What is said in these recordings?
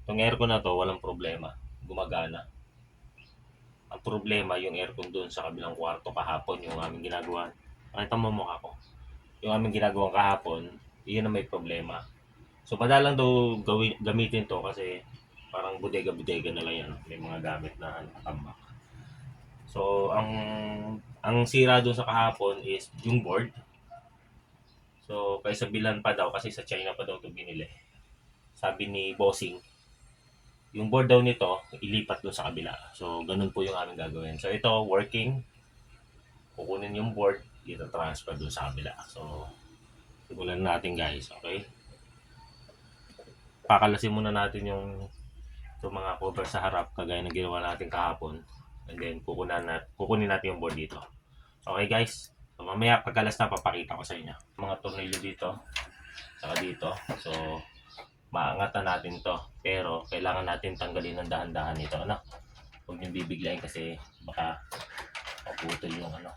Itong aircon na to, walang problema. Gumagana. Ang problema, yung aircon doon sa kabilang kwarto kahapon, yung aming ginagawa. Nakita mo mukha ko. Yung aming ginagawa kahapon, yun na may problema. So, madalang daw gamitin to kasi parang bodega-bodega na lang yan. May mga gamit na tambak. So, ang sira doon sa kahapon is yung board. So, kaysa bilan pa daw kasi sa China pa daw ito binili. Sabi ni Bossing, yung board daw nito, ilipat doon sa kabila. So, ganun po yung aming gagawin. So, ito, working. Kukunin yung board, dito transfer doon sa kabila. So, simulan natin guys, okay? Pakalasin muna natin yung mga cover sa harap, kagaya ng ginawa natin kahapon. And then, kukunin natin yung board dito. Okay guys? So, mamaya, pagkalas na, papakita ko sa inyo. Mga tornilyo dito, saka dito. So, maangatan natin to. Pero, kailangan natin tanggalin ng dahan-dahan ito. Ano? Huwag niyong bibiglayin kasi baka maputol yung ano.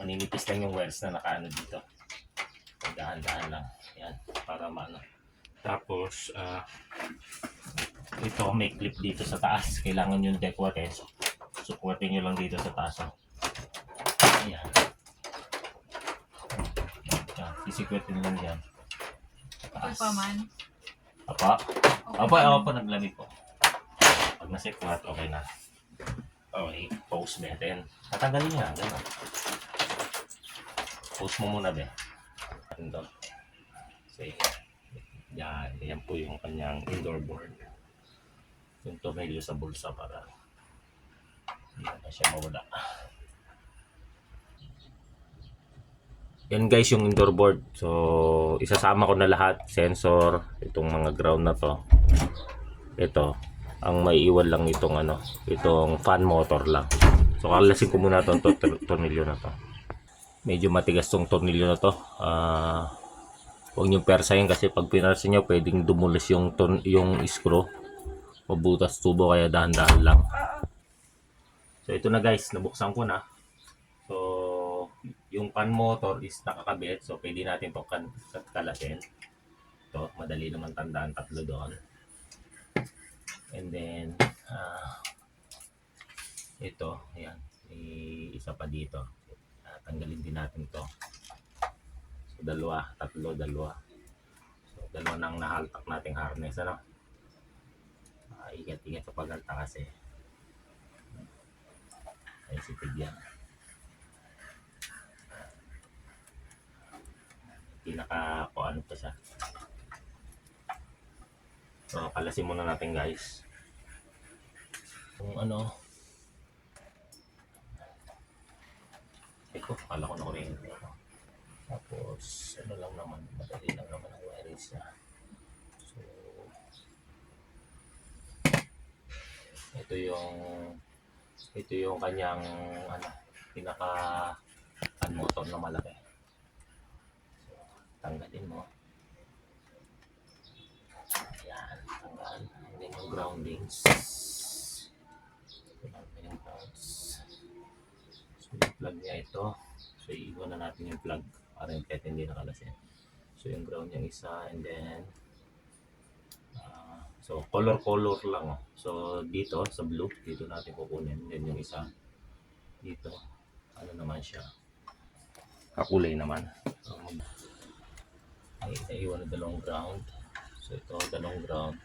Maninipis lang yung wires na nakaano dito. Dahan-dahan lang. Yan, para maano. Tapos, ito may clip dito sa taas. Kailangan yung dekwate. Supportin nyo lang dito sa taas. Ayan. Yan, sisikwetin lang yan. Okay pa man. Apa? Apa, naglamig po. Pag nasikwat, okay na. Okay, pause natin. Tatanggalin nyo lang, gano'n. Pause mo muna, be. Ito. Sige. Yan po yung kanyang indoor board. Yung tornilyo sa bulsa para hindi na siya mawala. Yan guys yung indoor board. So, isasama ko na lahat. Sensor, itong mga ground na to. Ito, ang may iwan lang itong ano, itong fan motor lang. So, kalasin ko muna itong tornilyo na to. Medyo matigas tong tornilyo na to. Huwag nyo persahin kasi pag pinarsa nyo, pwedeng dumulis yung screw. Mabutas tubo, kaya dahan-dahan lang. So, ito na guys, nabuksan ko na. So, yung fan motor is nakakabit. So, pwede natin ito kalasin. Ito, madali naman tandaan, tatlo doon. And then, ito, ayan, isa pa dito. Tanggalin din natin ito. So, tatlo. So, dalawa nang nahaltak nating harness, ano? Ingat-ingat sa paghalta kasi. Sensitive yan. Ano pa siya. So, kalasin muna natin guys. Kung ano, kala ko na kuryente. Tapos, ano lang naman, madali lang naman ang wirings niya. So, ito yung kanyang ano, pinaka motor na malaki. So, tanggalin mo. Ayan, tanggal. And then yung groundings. Yung grounds. So, yung plug niya ito. So, iiwan na natin yung plug para yung pet hindi nakalasin. So, yung ground niya isa, and then so, color lang. So, dito sa blue, dito natin kukunin. Then yung isa, dito, ano naman siya, kakulay naman. So, naiwan na dalawang ground. So, ito, dalawang ground.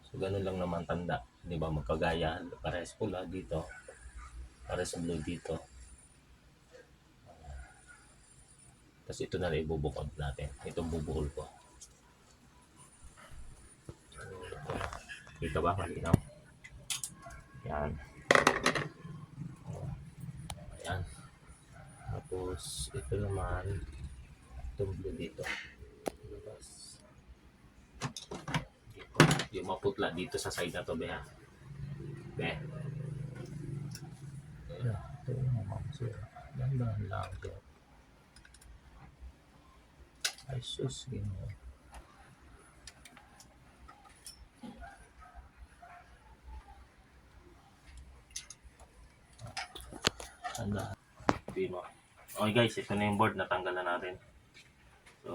So, ganun lang naman tanda. Di ba, magkagaya. Parehas pula dito. Parehas blue dito. Tapos ito na rin ibubukod natin. Itong bubuhol ko. So, dito ba? Malinaw? Yan. Ayan. Tapos, ito naman. Itong blue dito. Yung maputla dito sa side na to, beha. Be. Ayan. Ito yung mamamsira. Dandan lang ito. Ay sus, gano'n. Tanda. Hindi mo. Okay guys, ito na yung board, natanggal na natin. So,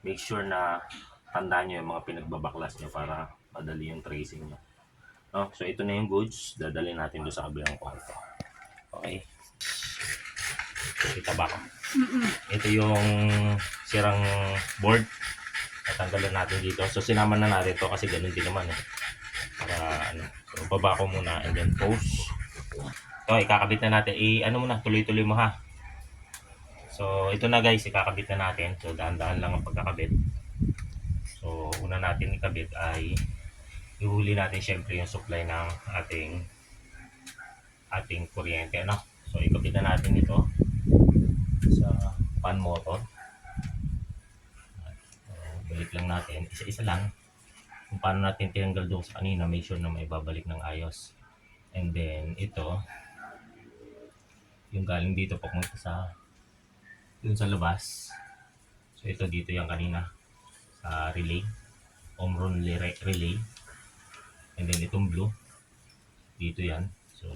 make sure na tandaan nyo yung mga pinagbabaklas nyo para madali yung tracing nyo. No? So, ito na yung goods, dadalhin natin doon sa kabilang kwarto. Okay. Kita ba ko? Ito yung sirang board. Natanggalan natin dito. So, sinama na natin to kasi ganun din naman eh. Para ano. So, baba ko muna and then post. So, ikakabit na natin. Ano muna, tuloy-tuloy mo ha. So, ito na guys, ikakabit na natin. So, dahan-dahan lang ang pagkakabit. So, una natin ikabit ay ihuli natin syempre yung supply ng ating kuryente, no? So, ikabit na natin ito sa fan motor. Balik lang natin, isa-isa lang. Kung paano natin tinanggal doon sa kanina, make sure na may babalik ng ayos. And then, ito, yung galing dito papunta sa dun sa labas. So, ito dito yung kanina sa relay, Omron relay. And then, itong blue, dito yan. So,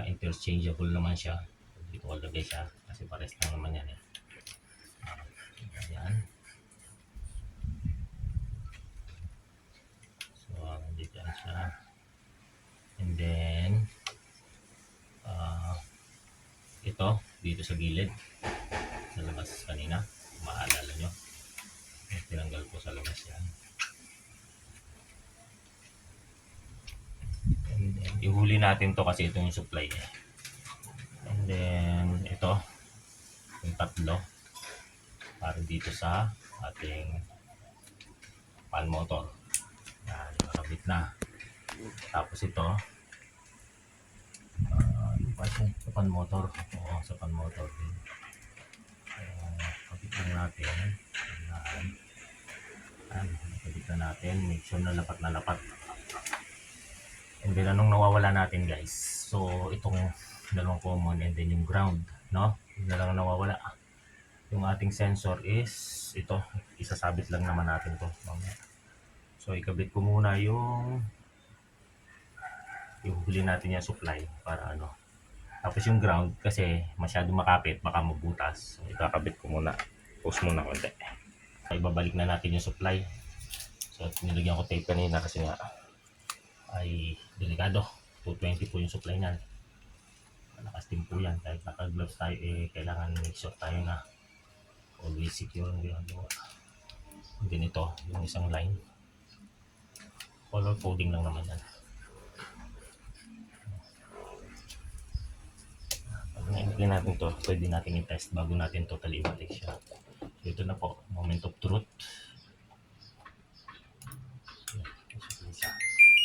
interchangeable naman siya. Dito ko lagay siya kasi pares lang naman yan eh. Ayan. So, dito yan siya. And then, ito, dito sa gilid. Sa labas kanina. Maalala nyo. Tinanggal ko sa labas yan. And then, ihuli natin to kasi ito yung supply eh. And then, ito, yung tatlo. Para dito sa ating fan motor. Yan, nakabit na. Tapos ito, sa fan motor. Oo, sa fan motor din. Kapit lang natin. Kapit na natin. Make sure na lapat na lapat. And then, anong nawawala natin guys? So, itong dalawang common and then yung ground. No? Yung na lang nawawala. Yung ating sensor is ito. Isasabit lang naman natin to. So, ikabit ko muna yung huli natin yung supply para ano. Tapos yung ground kasi masyado makapit, baka mabutas. So, ikakabit ko muna. Post muna konti. Ibabalik na natin yung supply. So, nilagyan ko tape kanina kasi nga ay delikado. 220 po yung supply niyan. Naka-steam po yan. Kahit naka-gloves tayo, kailangan make sure tayo na always secure ang ginagawa. And then ito, yung isang line. Color coding lang naman yan. Pag na-imply natin to, pwede natin i-test bago natin totally i-balik siya. So ito na po, moment of truth.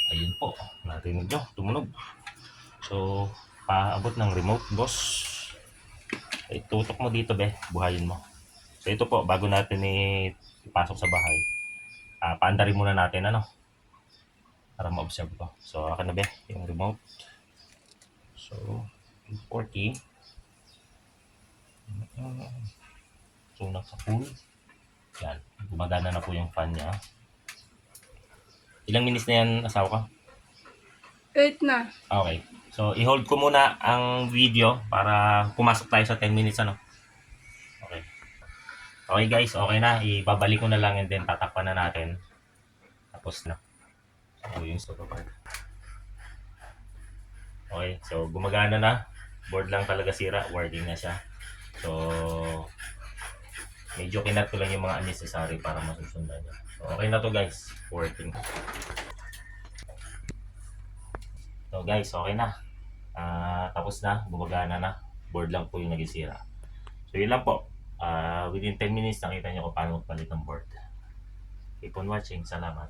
Ayun po, narinig nyo, tumunog. So, paabot ng remote, boss. Itutok mo dito, be, buhayin mo. So ito po, bago natin ipasok sa bahay, paandarin muna natin, ano, para ma-observe ko. So, akin na, be, yung remote. So, 40. Sunak sa pool. Yan, gumagana na po yung fan niya. Ilang minutes na yan, asawa ka? 8 na. Okay. So, i-hold ko muna ang video para pumasok tayo sa 10 minutes, ano? Okay. Okay guys, okay na. Ibabalik ko na lang and then tatakpan na natin. Tapos na. So, yung stop apart. Okay, so gumagana na. Board lang talaga sira. Working na siya. So, medyo kinat ko lang yung mga unnecessary para masusundan niya. So, okay na to guys. Working. So guys, okay na. Tapos na. Gumagana na. Board lang po yung nagisira. So, yun lang po. Within 10 minutes, nakita nyo kung paano magpalit ng board. Keep on watching. Salamat.